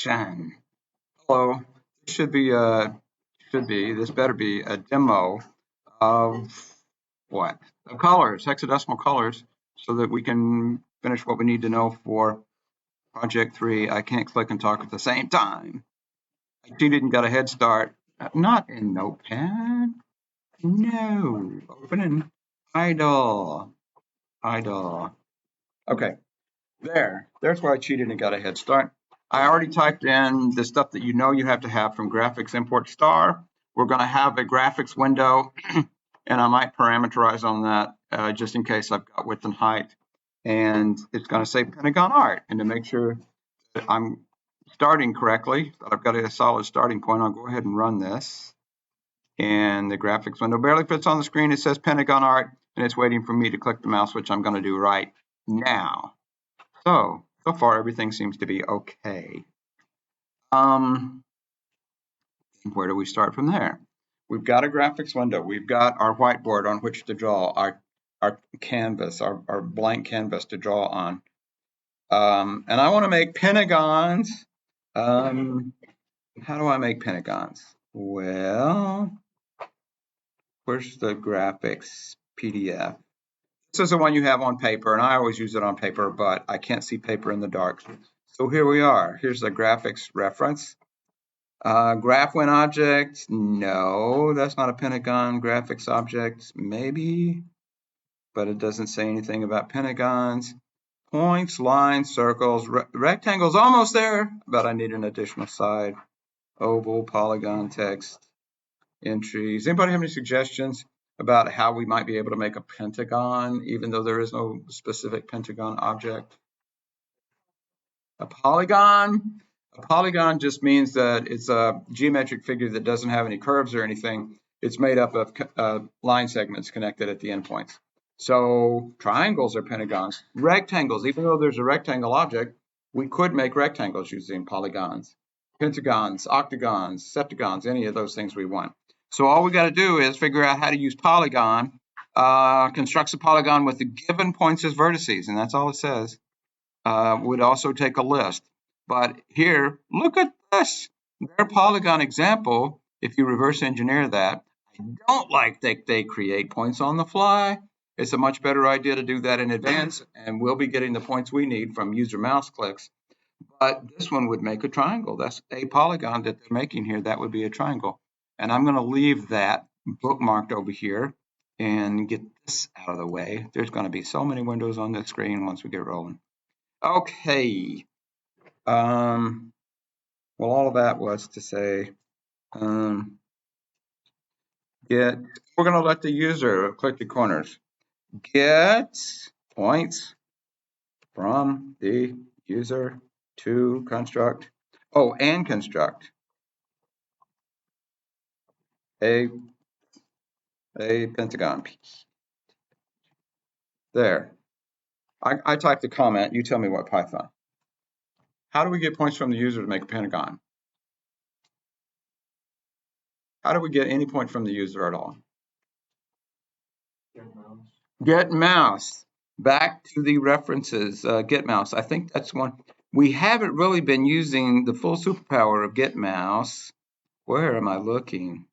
action. Hello. This this better be a demo of what? The colors, hexadecimal colors, so that we can finish what we need to know for project 3. I can't click and talk at the same time. I cheated and got a head start. Not in Notepad. No. Open in idle. Idle. Okay. There's where I cheated and got a head start. I already typed in the stuff that you know you have to have from graphics import star. We're going to have a graphics window, and I might parameterize on that just in case I've got width and height. And it's going to say Pentagon Art. And to make sure that I'm starting correctly, that I've got a solid starting point, I'll go ahead and run this. And the graphics window barely fits on the screen. It says Pentagon Art, and it's waiting for me to click the mouse, which I'm going to do right now. So far everything seems to be okay. Where do we start from there? We've got a graphics window. We've got our whiteboard on which to draw, our canvas, our blank canvas to draw on. And I want to make pentagons. How do I make pentagons? Well, where's the graphics PDF? This is the one you have on paper, and I always use it on paper, but I can't see paper in the dark. So here we are. Here's the graphics reference. Graph when object, no, that's not a pentagon. Graphics object, maybe, but it doesn't say anything about pentagons. Points, lines, circles, rectangles, almost there, but I need an additional side. Oval, polygon, text, entries. Anybody have any suggestions about how we might be able to make a pentagon, even though there is no specific pentagon object? A polygon? A polygon just means that it's a geometric figure that doesn't have any curves or anything. It's made up of line segments connected at the endpoints. So triangles are pentagons. Rectangles, even though there's a rectangle object, we could make rectangles using polygons. Pentagons, octagons, septagons, any of those things we want. So all we got to do is figure out how to use polygon, constructs a polygon with the given points as vertices, and that's all it says. Would also take a list. But here, look at this. Their polygon example, if you reverse engineer that, I don't like that they create points on the fly. It's a much better idea to do that in advance, and we'll be getting the points we need from user mouse clicks. But this one would make a triangle. That's a polygon that they're making here. That would be a triangle. And I'm going to leave that bookmarked over here and get this out of the way. There's going to be so many windows on the screen once we get rolling. Okay. Well, all of that was to say, we're going to let the user click the corners. Get points from the user to construct. Oh, and construct a pentagon piece. There. I typed the comment. You tell me what Python. How do we get points from the user to make a pentagon? How do we get any point from the user at all? Get mouse. Back to the references. Get mouse. I think that's one. We haven't really been using the full superpower of get mouse. Where am I looking?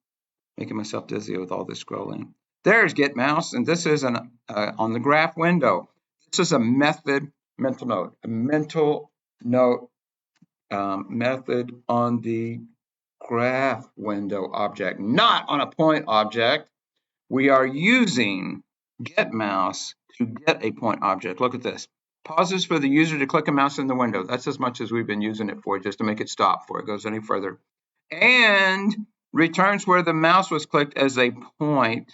Making myself dizzy with all this scrolling. There's get mouse, and this is on the graph window. This is a method, mental note, a mental note method on the graph window object, not on a point object. We are using get mouse to get a point object. Look at this. Pauses for the user to click a mouse in the window. That's as much as we've been using it for, just to make it stop before it goes any further. And returns where the mouse was clicked as a point,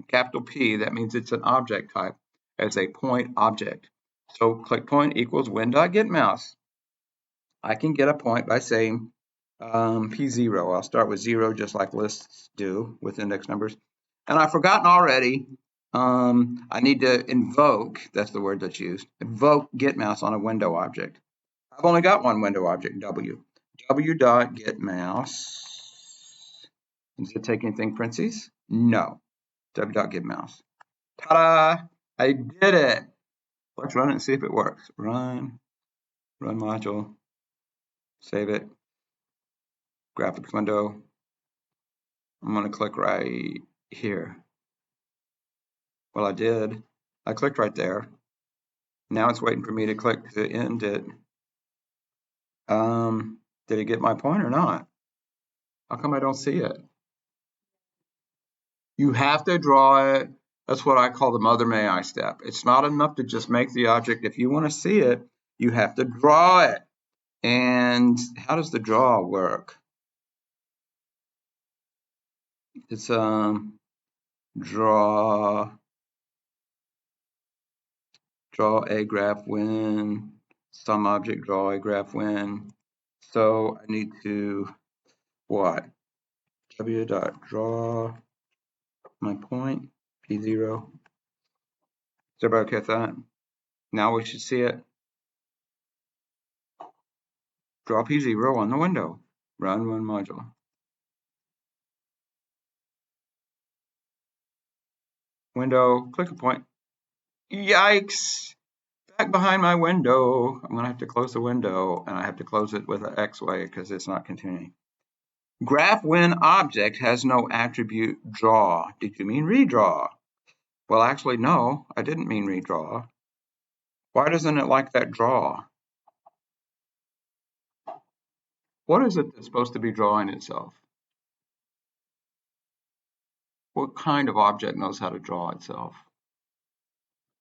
capital P. That means it's an object type, as a point object. So click point equals win.getMouse. I can get a point by saying P0. I'll start with 0 just like lists do with index numbers. And I've forgotten already, I need to invoke, that's the word that's used, invoke getMouse on a window object. I've only got one window object, W. W.getMouse. Does it take anything parentheses? No. W.getMouse. Ta-da! I did it. Let's run it and see if it works. Run module. Save it. Graphics window. I'm going to click right here. Well, I did. I clicked right there. Now it's waiting for me to click to end it. Did it get my point or not? How come I don't see it? You have to draw it. That's what I call the mother may I step. It's not enough to just make the object. If you want to see it, you have to draw it. And how does the draw work? It's draw a graph when some object, draw a graph when. So I need to what? W dot draw my point P0. Is everybody okay with that? Now we should see it. Draw P0 on the window. Run one module. Window, click a point. Yikes! Back behind my window. I'm going to have to close the window, and I have to close it with an X way because it's not continuing. Graph when object has no attribute draw. Did you mean redraw? Well, actually, no, I didn't mean redraw. Why doesn't it like that draw? What is it that's supposed to be drawing itself? What kind of object knows how to draw itself?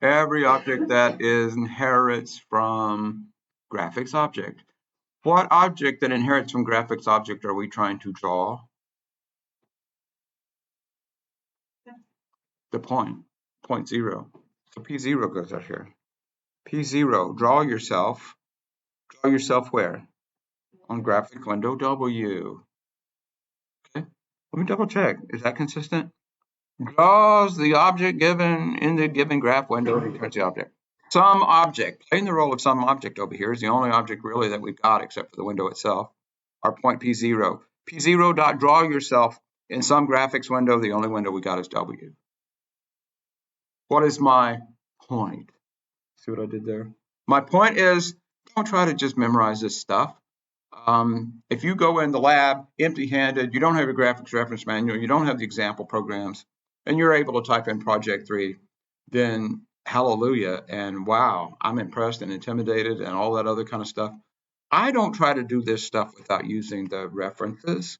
Every object that inherits from graphics object. What object that inherits from graphics object are we trying to draw? The point 0. So P0 goes out here. P0, draw yourself. Draw yourself where? On graphic window W. Okay, let me double check. Is that consistent? Draws the object given in the given graph window and returns the object. Some object, playing the role of some object over here is the only object really that we've got except for the window itself. Our point P0. P0 dot draw yourself in some graphics window. The only window we got is W. What is my point? See what I did there? My point is, don't try to just memorize this stuff. If you go in the lab empty-handed, you don't have a graphics reference manual, you don't have the example programs, and you're able to type in Project 3, then hallelujah, and wow, I'm impressed and intimidated and all that other kind of stuff. I don't try to do this stuff without using the references.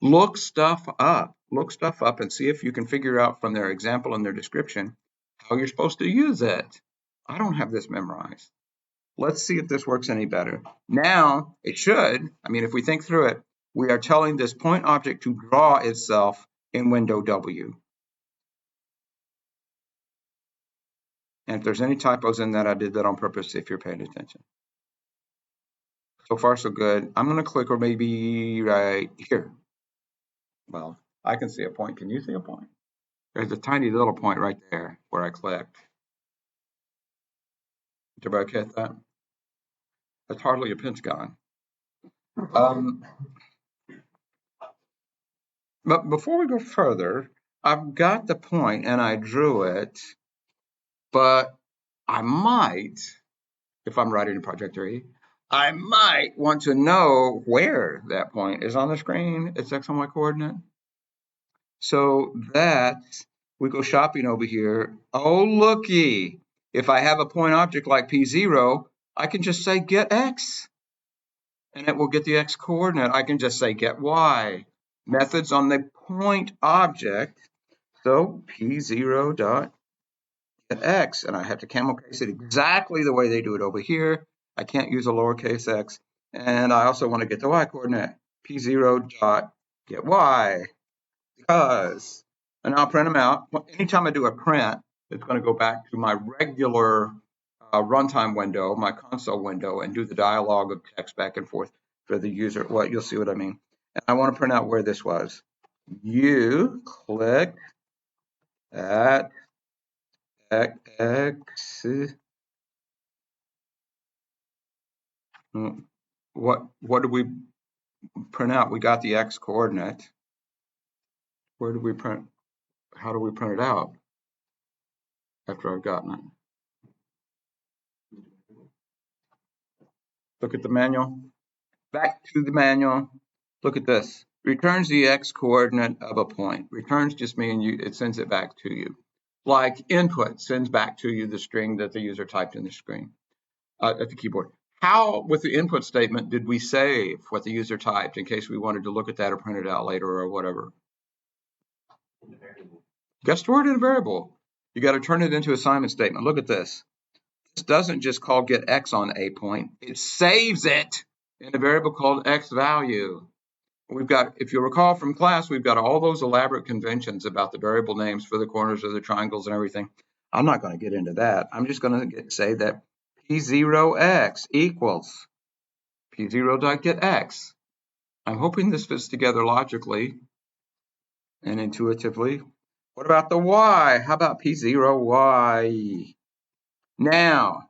Look stuff up and see if you can figure out from their example and their description how you're supposed to use it. I don't have this memorized. Let's see if this works any better. Now, it should. I mean, if we think through it, we are telling this point object to draw itself in window W. And if there's any typos in that, I did that on purpose if you're paying attention. So far, so good. I'm going to click or maybe right here. Well, I can see a point. Can you see a point? There's a tiny little point right there where I clicked. Did everybody catch that? That's hardly a pentagon. But before we go further, I've got the point and I drew it, but I might, if I'm writing in Project 3, I might want to know where that point is on the screen. It's X and Y coordinate. So that we go shopping over here. Oh, looky. If I have a point object like P0, I can just say get X. And it will get the X coordinate. I can just say get Y. Methods on the point object. So P0 dot get X. And I have to camel case it exactly the way they do it over here. I can't use a lowercase x. And I also want to get the Y coordinate. P0 dot get Y. Because, and I'll print them out. Anytime I do a print, it's going to go back to my regular runtime window, my console window, and do the dialogue of text back and forth for the user. Well, you'll see what I mean. And I want to print out where this was. You click at X. What did we print out? We got the X coordinate. Where did we print? How do we print it out after I've gotten it? Look at the manual. Back to the manual. Look at this. Returns the x coordinate of a point. Returns just mean it sends it back to you. Like input sends back to you the string that the user typed in the screen at the keyboard. How, with the input statement, did we save what the user typed in case we wanted to look at that or print it out later or whatever? You got to store it in a variable. You got to turn it into an assignment statement. Look at this. This doesn't just call get x on a point. It saves it in a variable called x value. We've got, if you recall from class, we've got all those elaborate conventions about the variable names for the corners of the triangles and everything. I'm not going to get into that. I'm just going to say that P0x equals P0.getX. I'm hoping this fits together logically and intuitively. What about the Y? How about P0Y? Now,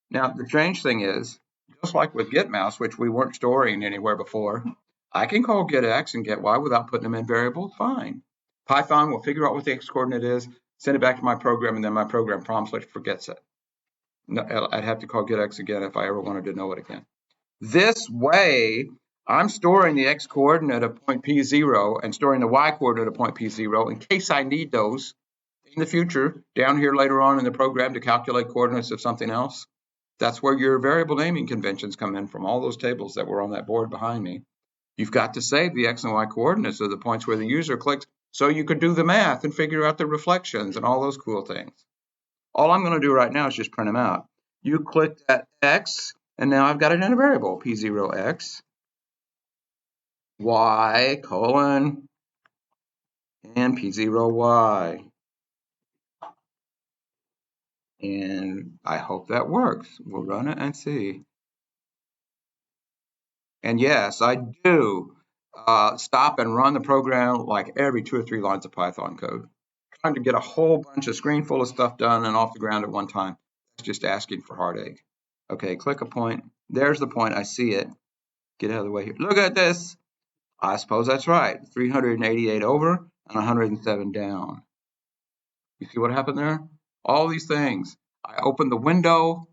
the strange thing is, just like with getMouse, which we weren't storing anywhere before, I can call getX and getY without putting them in variables, fine. Python will figure out what the X coordinate is, send it back to my program, and then my program promptly forgets it. No, I'd have to call getX again if I ever wanted to know it again. This way, I'm storing the X coordinate of point P0 and storing the Y coordinate of point P0 in case I need those in the future, down here later on in the program to calculate coordinates of something else. That's where your variable naming conventions come in from, all those tables that were on that board behind me. You've got to save the X and Y coordinates of the points where the user clicked so you could do the math and figure out the reflections and all those cool things. All I'm going to do right now is just print them out. You clicked at X, and now I've got it in a variable, P0X, Y, colon, and P0Y. And I hope that works. We'll run it and see. And yes, I do stop and run the program like every 2 or 3 lines of Python code. Trying to get a whole bunch of screen full of stuff done and off the ground at one time. It's just asking for heartache. Okay, click a point. There's the point. I see it. Get out of the way here. Look at this. I suppose that's right. 388 over and 107 down. You see what happened there? All these things. I opened the window.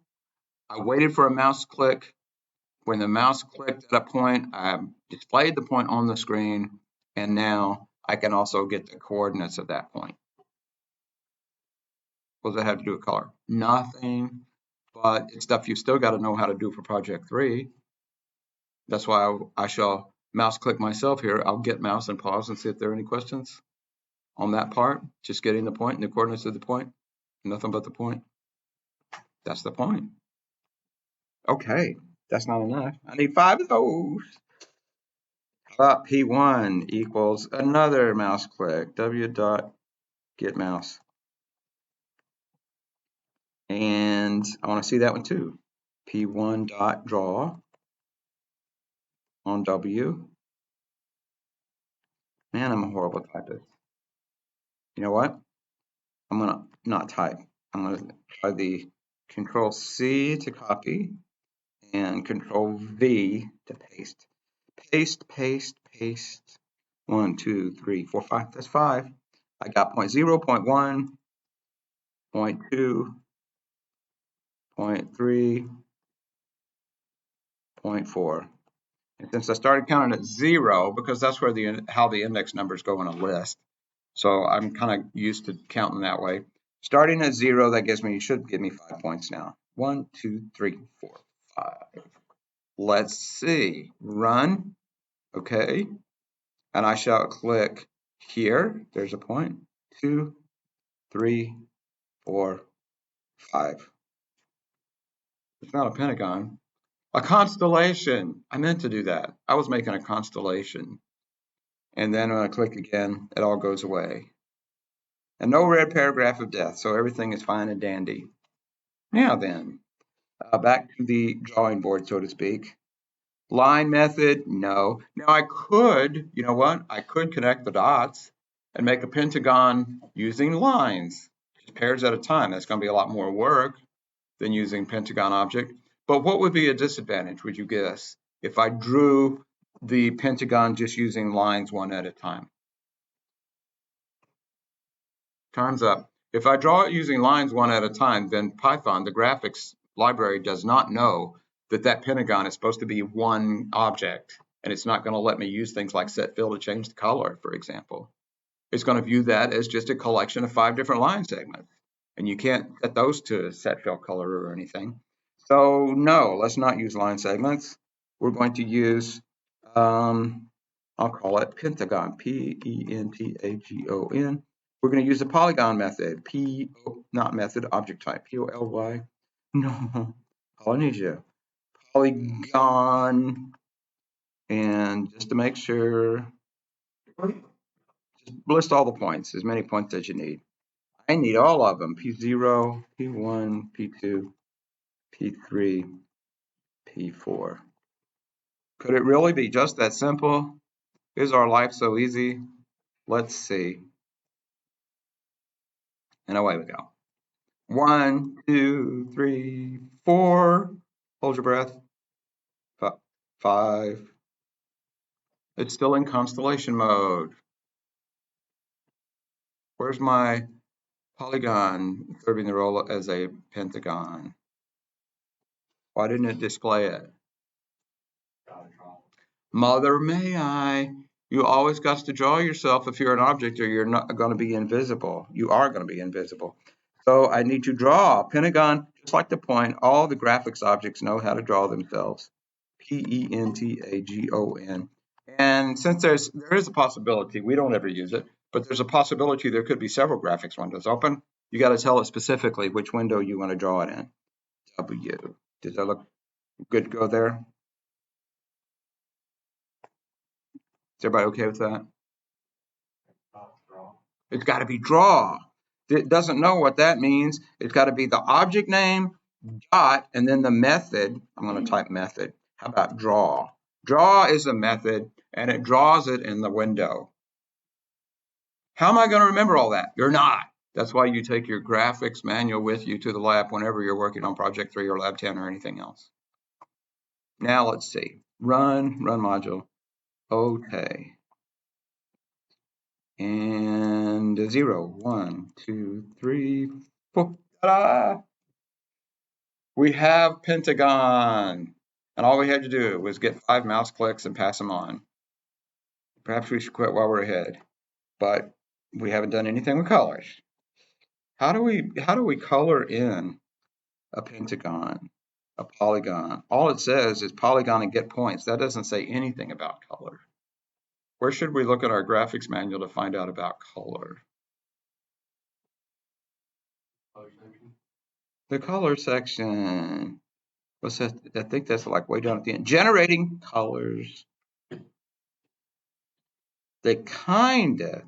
I waited for a mouse click. When the mouse clicked at a point, I displayed the point on the screen, and now I can also get the coordinates of that point. What does that have to do with color? Nothing, but it's stuff you still got to know how to do for project 3. That's why I shall mouse click myself here. I'll get mouse and pause and see if there are any questions on that part. Just getting the point and the coordinates of the point. Nothing but the point. That's the point. Okay, that's not enough. I need 5 of those. P1 equals another mouse click, w.getMouse. And I want to see that one too. P1.draw on W. Man, I'm a horrible typist. You know what? I'm going to not type. I'm going to try the Control C to copy and Control V to paste. Paste, paste, paste. 1, 2, 3, 4, 5. That's 5. I got 0.0, 0.1, 0.2, 0.3, 0.4. And since I started counting at 0, because that's where how the index numbers go in a list, so I'm kind of used to counting that way. Starting at 0, that should give me 5 points now. 1, 2, 3, 4, 5. Let's see. Run. Okay. And I shall click here. There's a point. 2, 3, 4, 5. It's not a pentagon. A constellation. I meant to do that. I was making a constellation. And then when I click again, it all goes away. And no red paragraph of death, so everything is fine and dandy. Now then, back to the drawing board, so to speak. Line method, no. Now I could, you know what? I could connect the dots and make a pentagon using lines, just pairs at a time. That's going to be a lot more work than using pentagon object. But what would be a disadvantage, would you guess, if I drew the pentagon just using lines one at a time? Time's up. If I draw it using lines one at a time, then Python, the graphics library, does not know that pentagon is supposed to be one object, and it's not going to let me use things like set fill to change the color, for example. It's going to view that as just a collection of 5 different line segments, and you can't set those to set fill color or anything. So no, let's not use line segments. We're going to use, I'll call it pentagon, P-E-N-T-A-G-O-N. We're going to use the polygon method, not method, object type, P-O-L-Y. No, Polynesia. Polygon. And just to make sure, just list all the points, as many points as you need. I need all of them, P0, P1, P2, P3, P4. Could it really be just that simple? Is our life so easy? Let's see. And away we go. 1, 2, 3, 4. Hold your breath. 5. It's still in constellation mode. Where's my polygon serving the role as a pentagon? Why didn't it display it? Mother, may I? You always got to draw yourself if you're an object, or you're not going to be invisible. You are going to be invisible. So I need to draw a pentagon, just like the point. All the graphics objects know how to draw themselves. P-E-N-T-A-G-O-N. And since there is a possibility, we don't ever use it, but there's a possibility there could be several graphics windows open. You got to tell it specifically which window you want to draw it in. W. Does that look good to go there? Is everybody okay with that? It's got to be draw. It doesn't know what that means. It's got to be the object name, dot, and then the method. I'm going to type method. How about draw? Draw is a method, and it draws it in the window. How am I going to remember all that? You're not. That's why you take your graphics manual with you to the lab whenever you're working on Project 3 or Lab 10 or anything else. Now let's see. Run module. Okay. And 0, 1, 2, 3, 4. Ta-da! We have pentagon. And all we had to do was get 5 mouse clicks and pass them on. Perhaps we should quit while we're ahead. But we haven't done anything with colors. How do we color in a pentagon, a polygon? All it says is polygon and get points. That doesn't say anything about color. Where should we look at our graphics manual to find out about color? The color section. What's that? I think that's like way down at the end. Generating colors. They kinda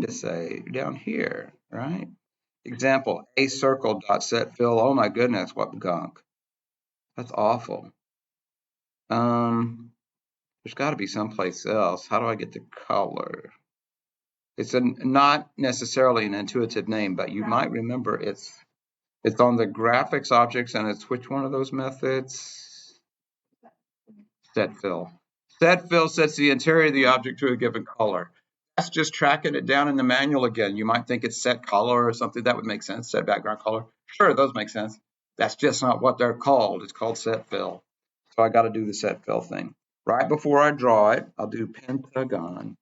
say down here, right? Example, a circle dot set fill. Oh my goodness, what gunk. That's awful. There's got to be someplace else. How do I get the color? It's not necessarily an intuitive name, but you might remember it's on the graphics objects, and it's which one of those methods? Set fill. Set fill sets the interior of the object to a given color. That's just tracking it down in the manual again. You might think it's set color or something. That would make sense. Set background color. Sure, those make sense. That's just not what they're called. It's called set fill. So I got to do the set fill thing. Right before I draw it, I'll do pentagon.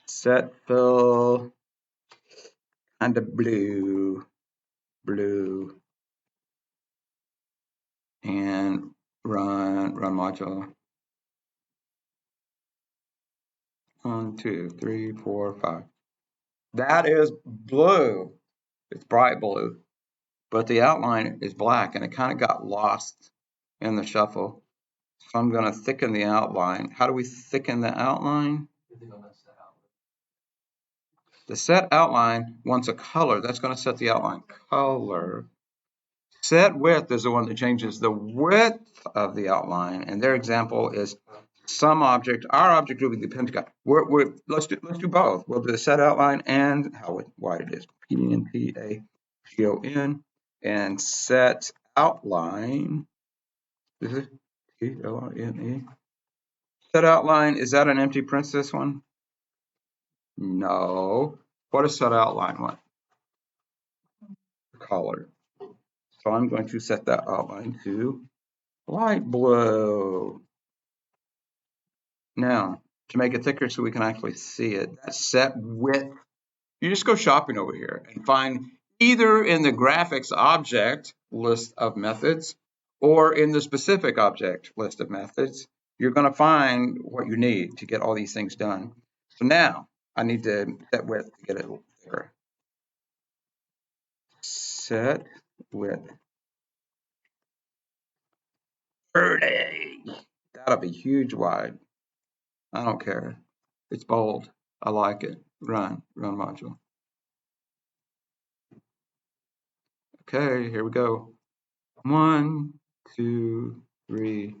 Set fill, kind of blue, and run module. 1, 2, 3, 4, 5. That is blue. It's bright blue, but the outline is black, and it kind of got lost in the shuffle. So I'm going to thicken the outline. How do we thicken the outline? The set outline wants a color. That's going to set the outline color. Set width is the one that changes the width of the outline, and their example is some object. Our object will be the pentagon. Let's do both. We'll do the set outline and how wide it is. P-E-N-T-A-G-O-N, and set outline. Is it T-O-N-E? Set outline, is that an empty parenthesis one? No. What does set outline want? Color. So I'm going to set that outline to light blue. Now, to make it thicker so we can actually see it, that's set width. You just go shopping over here and find either in the graphics object list of methods or in the specific object list of methods, you're going to find what you need to get all these things done. So now I need to set width to get it thicker. Set width 30. That'll be huge wide. I don't care. It's bold. I like it. Run module. Okay, here we go. 1, 2, 3,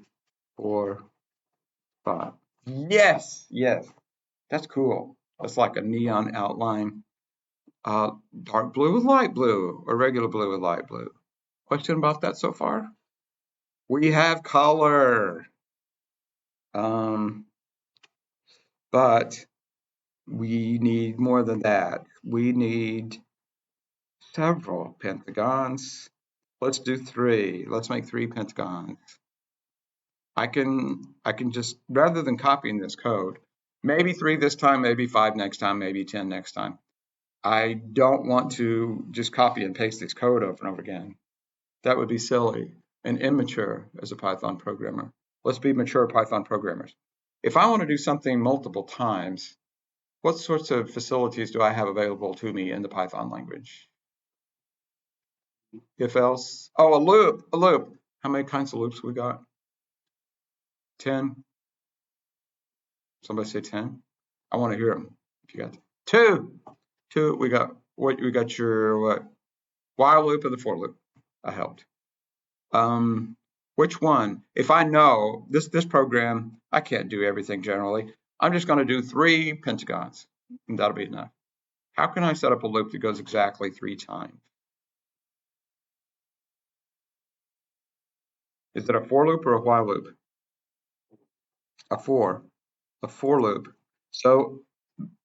4, 5. Yes, yes. That's cool. That's like a neon outline. Dark blue with light blue, or regular blue with light blue. Question about that so far? We have color. But we need more than that. We need several pentagons. Let's do 3. Let's make 3 pentagons. I can just, rather than copying this code, maybe 3 this time, maybe 5 next time, maybe 10 next time. I don't want to just copy and paste this code over and over again. That would be silly and immature as a Python programmer. Let's be mature Python programmers. If I want to do something multiple times, what sorts of facilities do I have available to me in the Python language? If else, oh, a loop. How many kinds of loops we got? 10. Somebody say 10. I want to hear them. If you got 2, we got what? We got your what? While loop or the for loop. I helped. Which one? If I know this program, I can't do everything generally. I'm just going to do 3 pentagons, and that'll be enough. How can I set up a loop that goes exactly 3 times? Is it a for loop or a while loop? A for loop. So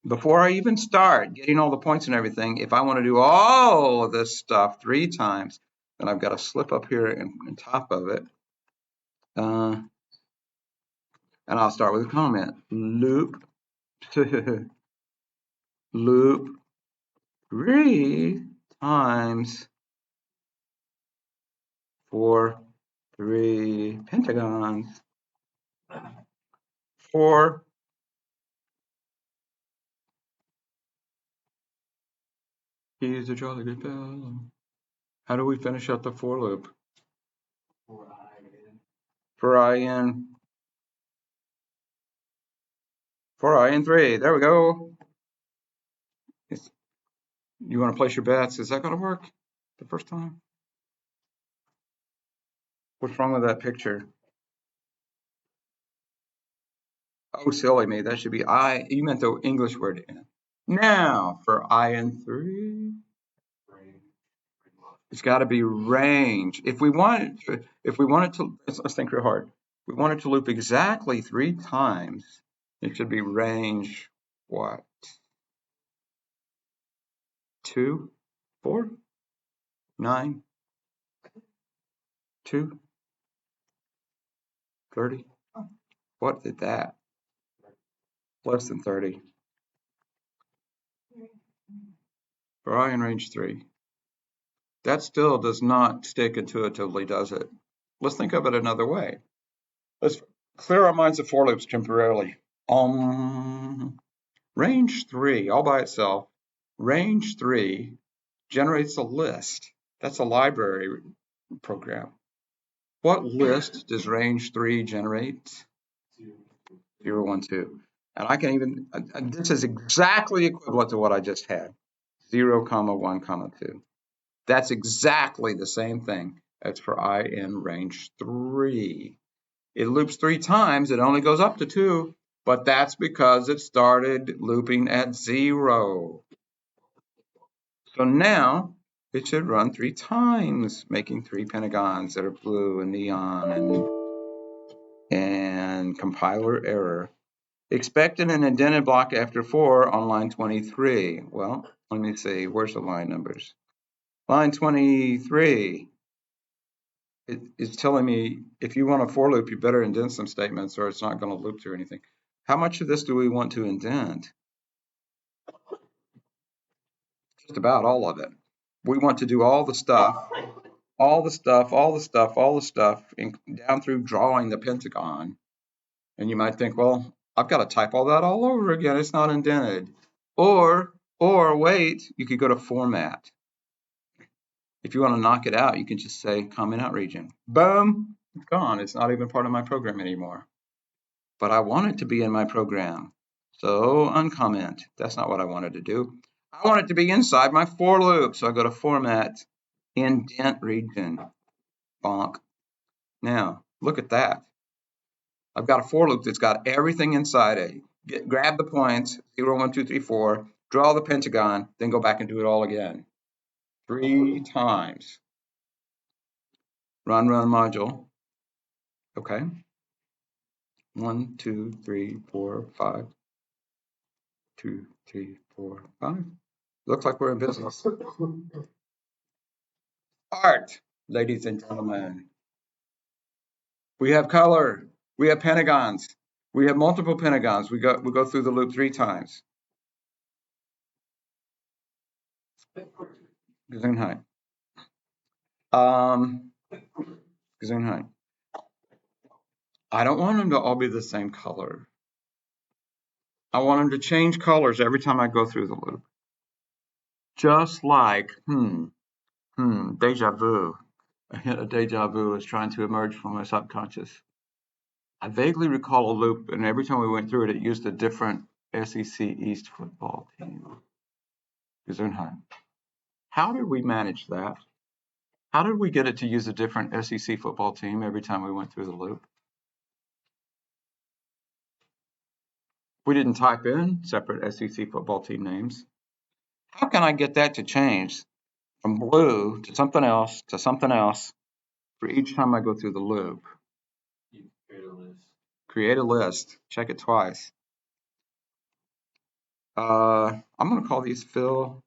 before I even start getting all the points and everything, if I want to do all of this stuff 3 times, then I've got to slip up here on top of it. And I'll start with a comment. Loop, loop 3 times for 3 pentagons. For he's a jolly good fellow. How do we finish up the for loop? For I in 3. There we go. You want to place your bets? Is that going to work the first time? What's wrong with that picture? Oh, silly me. That should be I. You meant the English word in. Now for I in 3. It's got to be range. If we want it to, let's think real hard. If we want it to loop exactly 3 times, it should be range what? 2, 4, 9, 2, 30. What did that? Less than 30. For I in range 3. That still does not stick intuitively, does it? Let's think of it another way. Let's clear our minds of for loops temporarily. Range 3, all by itself, range 3 generates a list. That's a library program. What list does range 3 generate? 0, 1, 2. And I can even, this is exactly equivalent to what I just had. 0, 1, 2. That's exactly the same thing as for I in range 3. It loops 3 times, it only goes up to 2, but that's because it started looping at 0. So now it should run 3 times, making 3 pentagons that are blue and neon and compiler error. Expected an indented block after 4 on line 23. Well, let me see, where's the line numbers? Line 23. it's telling me if you want a for loop, you better indent some statements or it's not going to loop through anything. How much of this do we want to indent? Just about all of it. We want to do all the stuff, all the stuff, all the stuff, all the stuff, down through drawing the pentagon. And you might think, well, I've got to type all that all over again. It's not indented. Or wait, you could go to format. If you want to knock it out, you can just say comment out region. Boom, it's gone. It's not even part of my program anymore. But I want it to be in my program. So uncomment. That's not what I wanted to do. I want it to be inside my for loop. So I go to format, indent region. Bonk. Now, look at that. I've got a for loop that's got everything inside it. Grab the points, 0, 1, 2, 3, 4, draw the pentagon, then go back and do it all again. 3 times. Run module. Okay. 1, 2, 3, 4, 5. 2, 3, 4, 5. Looks like we're in business. Art, ladies and gentlemen. We have color. We have pentagons. We have multiple pentagons. We go through the loop 3 times. Gesundheit. Gesundheit. I don't want them to all be the same color. I want them to change colors every time I go through the loop. Just like, deja vu. A hint of deja vu is trying to emerge from my subconscious. I vaguely recall a loop, and every time we went through it, it used a different SEC East football team. Gesundheit. How did we manage that? How did we get it to use a different SEC football team every time we went through the loop? We didn't type in separate SEC football team names. How can I get that to change from blue to something else for each time I go through the loop? You create a list. Create a list. Check it twice. I'm going to call these fill.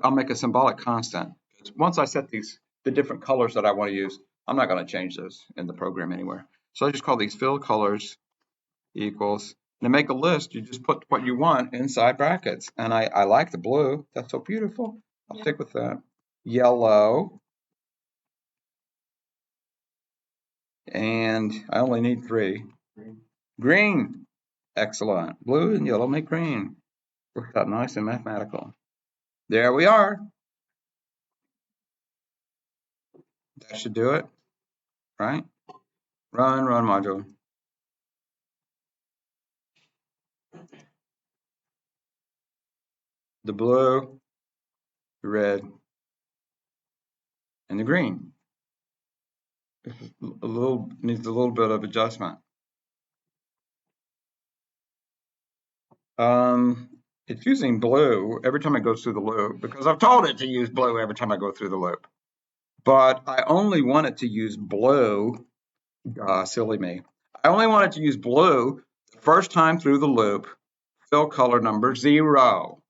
I'll make a symbolic constant. Once I set the different colors that I want to use, I'm not going to change those in the program anywhere. So I just call these fill colors equals. To make a list, you just put what you want inside brackets. And I like the blue. That's so beautiful. I'll stick with that. Yellow. And I only need 3. Green. Excellent. Blue and yellow make green. Worked out nice and mathematical. There we are. That should do it, right? Run module. The blue, the red, and the green. Needs a little bit of adjustment. It's using blue every time it goes through the loop because I've told it to use blue every time I go through the loop. But I only want it to use blue. Silly me. I only want it to use blue the first time through the loop. Fill color number 0.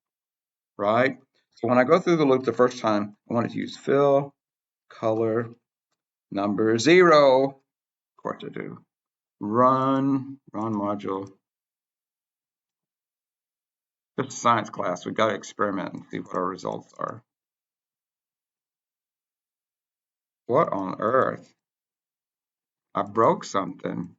Right? So when I go through the loop the first time, I want it to use fill color number 0. Of course I do. Run module. It's a science class. We've got to experiment and see what our results are. What on earth? I broke something.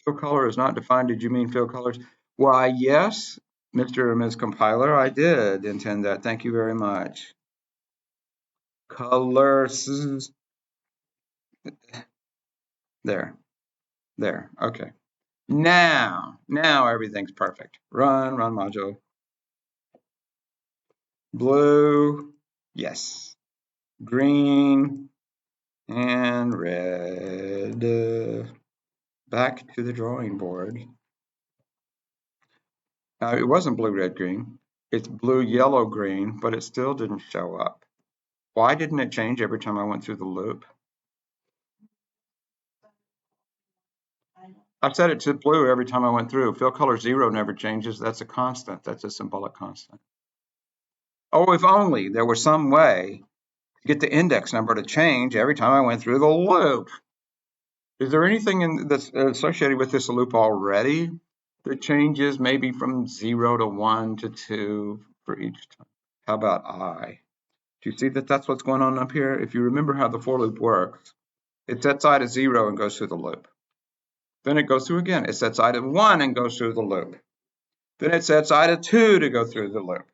Fill color is not defined. Did you mean fill colors? Why, yes, Mr. and Ms. Compiler, I did intend that. Thank you very much. Colors. There. Okay. Now everything's perfect. Run module. Blue. Yes. Green and red. Back to the drawing board. Now it wasn't blue, red, green. It's blue, yellow, green, but it still didn't show up. Why didn't it change every time I went through the loop? I've set it to blue every time I went through. Fill color 0 never changes. That's a constant. That's a symbolic constant. Oh, if only there was some way to get the index number to change every time I went through the loop. Is there anything that's associated with this loop already that changes maybe from 0 to 1 to 2 for each time? How about I? Do you see that that's what's going on up here? If you remember how the for loop works, it sets I to 0 and goes through the loop. Then it goes through again. It sets I to 1 and goes through the loop. Then it sets I to 2 to go through the loop.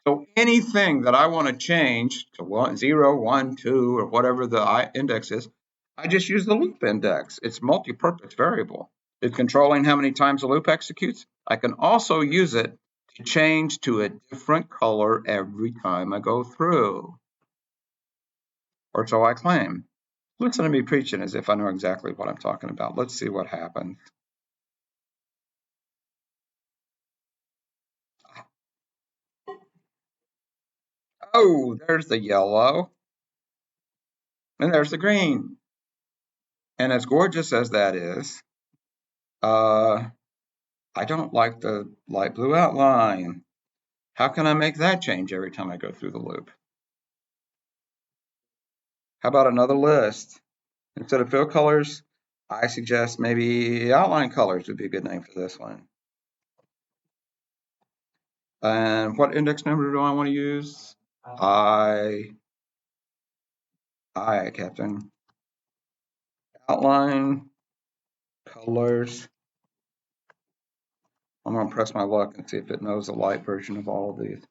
So anything that I want to change to 1, 0, 1, 2, or whatever the index is, I just use the loop index. It's multi-purpose variable. It's controlling how many times the loop executes. I can also use it to change to a different color every time I go through. Or so I claim. Listen to me preaching as if I know exactly what I'm talking about. Let's see what happens. Oh, there's the yellow. And there's the green. And as gorgeous as that is, I don't like the light blue outline. How can I make that change every time I go through the loop? How about another list? Instead of fill colors, I suggest maybe outline colors would be a good name for this one. And what index number do I want to use? I, Captain. Outline colors. I'm going to press my luck and see if it knows the light version of all of these.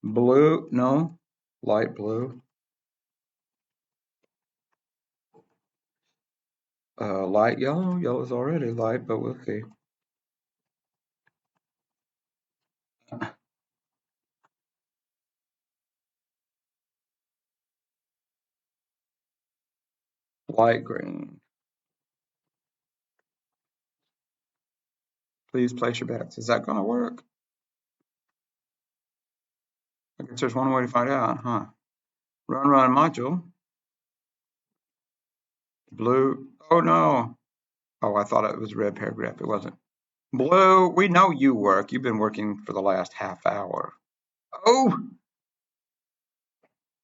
Blue, no, light blue. Light yellow, yellow's already light, but we'll see. Light green. Please place your bets. Is that going to work? I guess there's one way to find out, huh? Run module. Blue. Oh no. Oh, I thought it was red paragraph. It wasn't. Blue. We know you work. You've been working for the last half hour. Oh.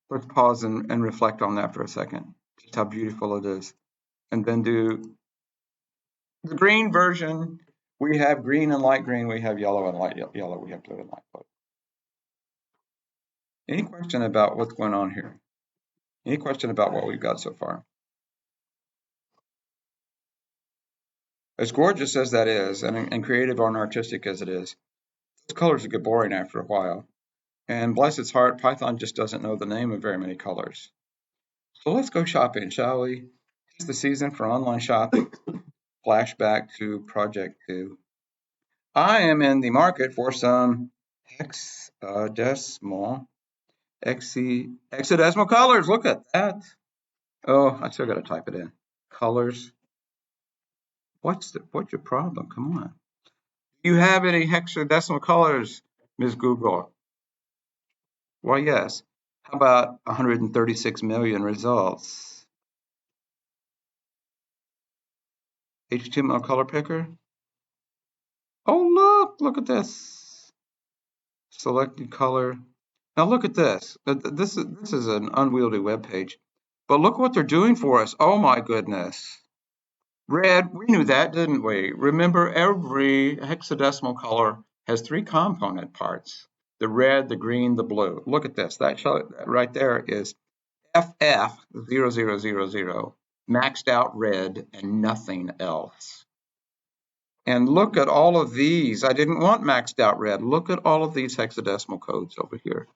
Let's pause and reflect on that for a second. Just how beautiful it is. And then do the green version. We have green and light green. We have yellow and light yellow. We have blue and light blue. Any question about what's going on here? Any question about what we've got so far? As gorgeous as that is, and creative and artistic as it is, those colors get boring after a while. And bless its heart, Python just doesn't know the name of very many colors. So let's go shopping, shall we? It's the season for online shopping. Flashback to Project 2. I am in the market for some hexadecimal colors. Look at that. Oh, I still got to type it in. Colors. What's your problem? Come on. Do you have any hexadecimal colors, Ms. Google? Well, yes. How about 136 million results? HTML color picker. Oh, look at this. Selected color. Now look at this. This is an unwieldy web page, but look what they're doing for us. Oh my goodness. Red, we knew that, didn't we? Remember, every hexadecimal color has 3 component parts. The red, the green, the blue. Look at this. That right there is FF0000, maxed out red and nothing else. And look at all of these. I didn't want maxed out red. Look at all of these hexadecimal codes over here.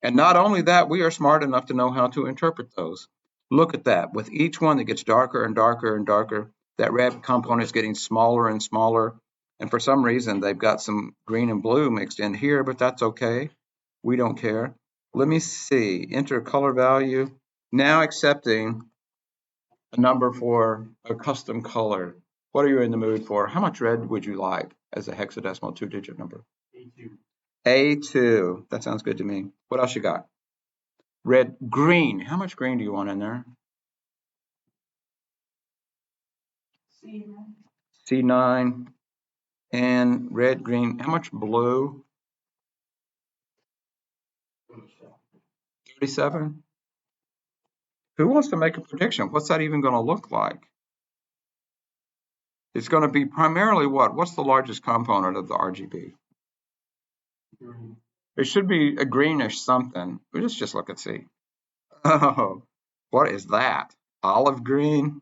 And not only that, we are smart enough to know how to interpret those. Look at that. With each one that gets darker and darker and darker, that red component is getting smaller and smaller. And for some reason, they've got some green and blue mixed in here, but that's okay. We don't care. Let me see. Enter color value. Now accepting a number for a custom color. What are you in the mood for? How much red would you like as a hexadecimal 2-digit number? A2. A2. That sounds good to me. What else you got? Red, green. How much green do you want in there? C9. C9. And red, green. How much blue? 37? Who wants to make a prediction? What's that even going to look like? It's going to be primarily what? What's the largest component of the RGB? It should be a greenish something. Let's just look and see. Oh, what is that? Olive green?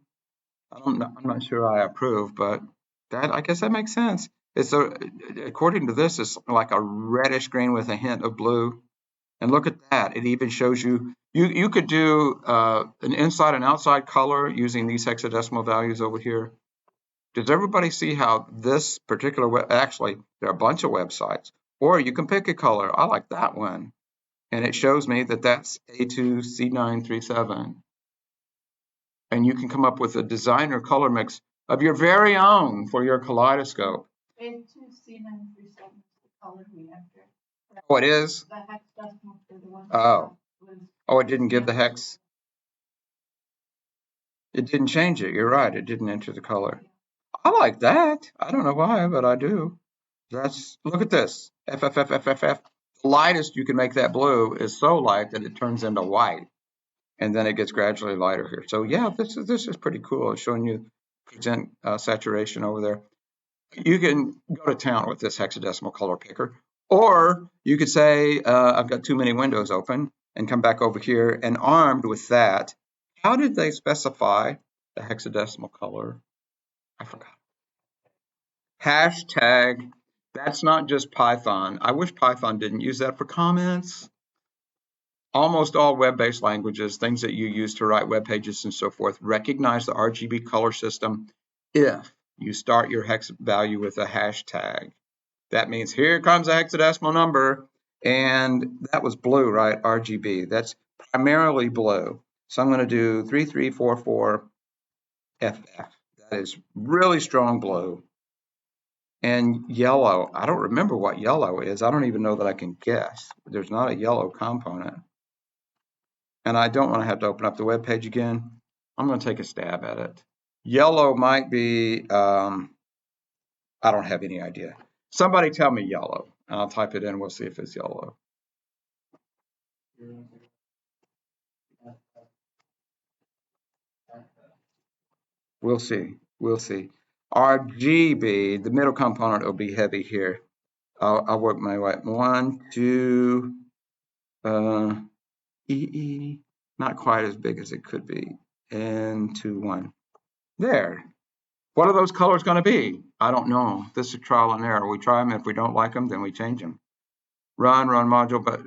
I don't know. I'm not sure I approve, but that, I guess that makes sense. It's according to this, it's like a reddish green with a hint of blue. And look at that. It even shows you could do an inside and outside color using these hexadecimal values over here. Does everybody see how this particular actually, there are a bunch of websites, or you can pick a color. I like that one. And it shows me that that's A2C937. And you can come up with a designer color mix of your very own for your kaleidoscope. A2C937 is the color we entered. Oh, it is? The hexadecimal for the one. Oh, it didn't give the hex. It didn't change it. You're right. It didn't enter the color. I like that. I don't know why, but I do. Look at this. FFFFFF. The lightest you can make that blue is so light that it turns into white. And then it gets gradually lighter here. So yeah, this is pretty cool. It's showing you present saturation over there. You can go to town with this hexadecimal color picker, or you could say, I've got too many windows open, and come back over here, and armed with that, how did they specify the hexadecimal color? I forgot. Hashtag. That's not just Python. I wish Python didn't use that for comments. Almost all web-based languages, things that you use to write web pages and so forth, recognize the RGB color system if you start your hex value with a hashtag. That means here comes a hexadecimal number, and that was blue, right? RGB. That's primarily blue. So I'm going to do 3344 FF. That is really strong blue. And yellow, I don't remember what yellow is. I don't even know that I can guess. There's not a yellow component. And I don't want to have to open up the web page again. I'm going to take a stab at it. Yellow might be, I don't have any idea. Somebody tell me yellow, and I'll type it in. We'll see if it's yellow. We'll see. We'll see. RGB, the middle component will be heavy here. I'll work my way. 1, 2, EE, not quite as big as it could be. And 2, 1. There. What are those colors going to be? I don't know. This is trial and error. We try them. If we don't like them, then we change them. Run module, but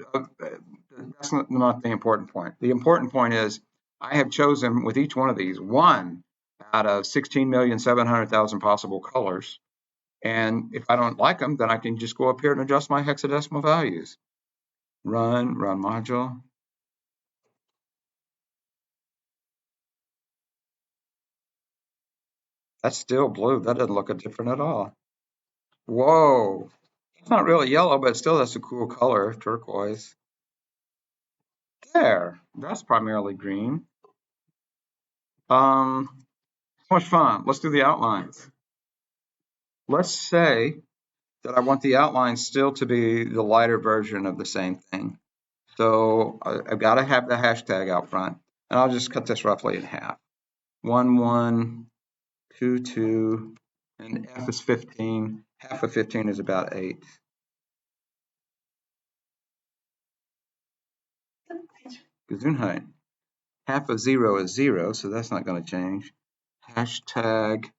that's not the important point. The important point is I have chosen with each one of these one out of 16,700,000 possible colors. And if I don't like them, then I can just go up here and adjust my hexadecimal values. Run module. That's still blue. That doesn't look different at all. Whoa. It's not really yellow, but still that's a cool color, turquoise. There. That's primarily green. So much fun. Let's do the outlines. Let's say that I want the outlines still to be the lighter version of the same thing. So I've got to have the hashtag out front, and I'll just cut this roughly in half. 1, 1, 2, 2, and F is 15. Half of 15 is about 8. Gesundheit. Half of 0 is 0, so that's not going to change. Hashtag.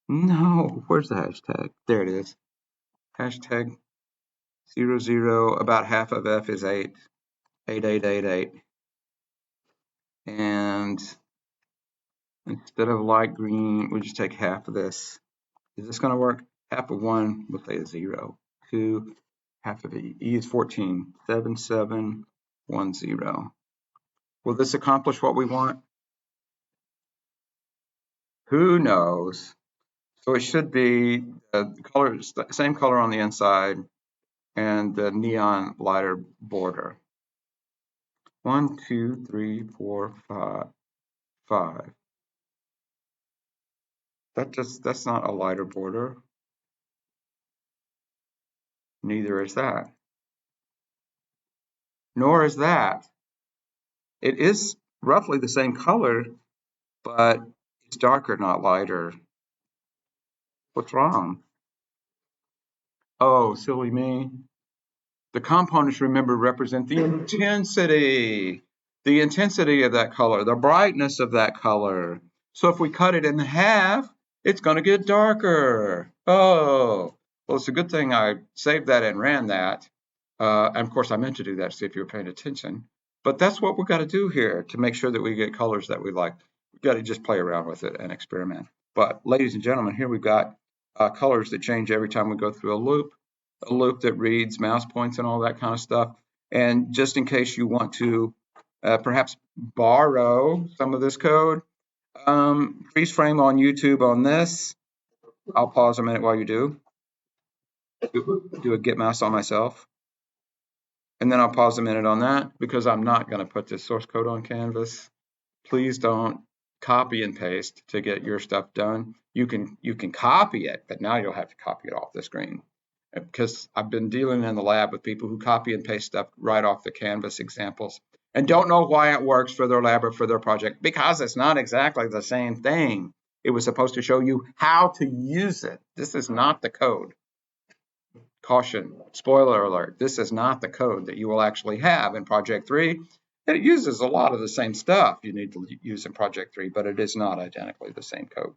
No, where's the hashtag? There it is. Hashtag 0, 0. About half of F is 8. 8, 8, 8, 8. And instead of light green, we'll just take half of this. Is this going to work? Half of 1, we'll say a 0. 2, half of E. E is 14. 7, 7, 1, 0. Will this accomplish what we want? Who knows? So it should be the color, same color on the inside and the neon lighter border. 1, 2, 3, 4, 5. That's not a lighter border. Neither is that. nor is that. It is roughly the same color, but it's darker, not lighter. What's wrong? Oh, silly me. The components, remember, represent the intensity of that color, the brightness of that color. So if we cut it in half, it's going to get darker. Oh, well, it's a good thing I saved that and ran that. And of course, I meant to do that to see if you were paying attention. But that's what we've got to do here to make sure that we get colors that we like. We've got to just play around with it and experiment. But ladies and gentlemen, here we've got colors that change every time we go through a loop that reads mouse points and all that kind of stuff. And just in case you want to perhaps borrow some of this code, freeze frame on YouTube on this. I'll pause a minute while you do a get mouse on myself. And then I'll pause a minute on that because I'm not going to put this source code on Canvas. Please don't copy and paste to get your stuff done. You can copy it, but now you'll have to copy it off the screen. Because I've been dealing in the lab with people who copy and paste stuff right off the Canvas examples and don't know why it works for their lab or for their project, because it's not exactly the same thing. It was supposed to show you how to use it. This is not the code. Caution, spoiler alert, this is not the code that you will actually have in Project 3. It uses a lot of the same stuff you need to use in Project 3, but it is not identically the same code.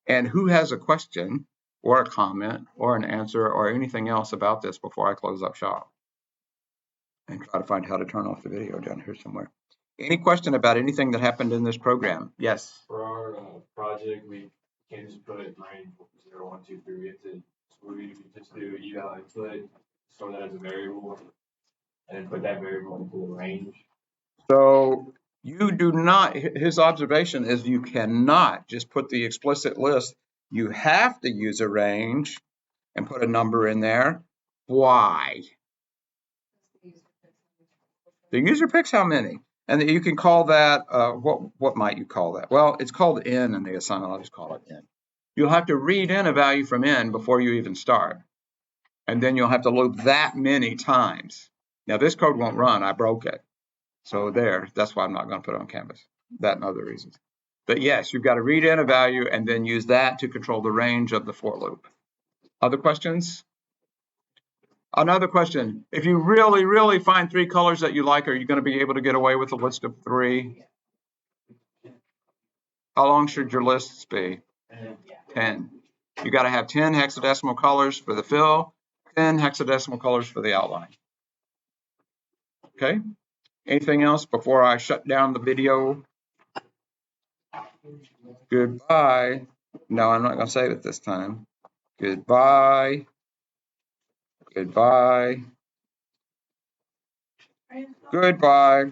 And who has a question or a comment or an answer or anything else about this before I close up shop and try to find how to turn off the video down here somewhere? Any question about anything that happened in this program? Yes. For our project, we can't just put range 0, 1, 2, 3. We have to, so we just do eval input, store that as a variable, and then put that variable into the range. So you do not, his observation is you cannot just put the explicit list. You have to use a range and put a number in there. Why? The user picks how many. And you can call that, what might you call that? Well, it's called n in the assignment. I'll just call it n. You'll have to read in a value from n before you even start. And then you'll have to loop that many times. Now this code won't run, I broke it. So there, that's why I'm not going to put it on Canvas. That and other reasons. But yes, you've got to read in a value and then use that to control the range of the for loop. Other questions? Another question. If you really, really find 3 colors that you like, are you going to be able to get away with a list of 3? How long should your lists be? 10. You got to have 10 hexadecimal colors for the fill, 10 hexadecimal colors for the outline. Okay? Anything else before I shut down the video? Goodbye. No, I'm not going to save it this time. Goodbye. Goodbye. Goodbye.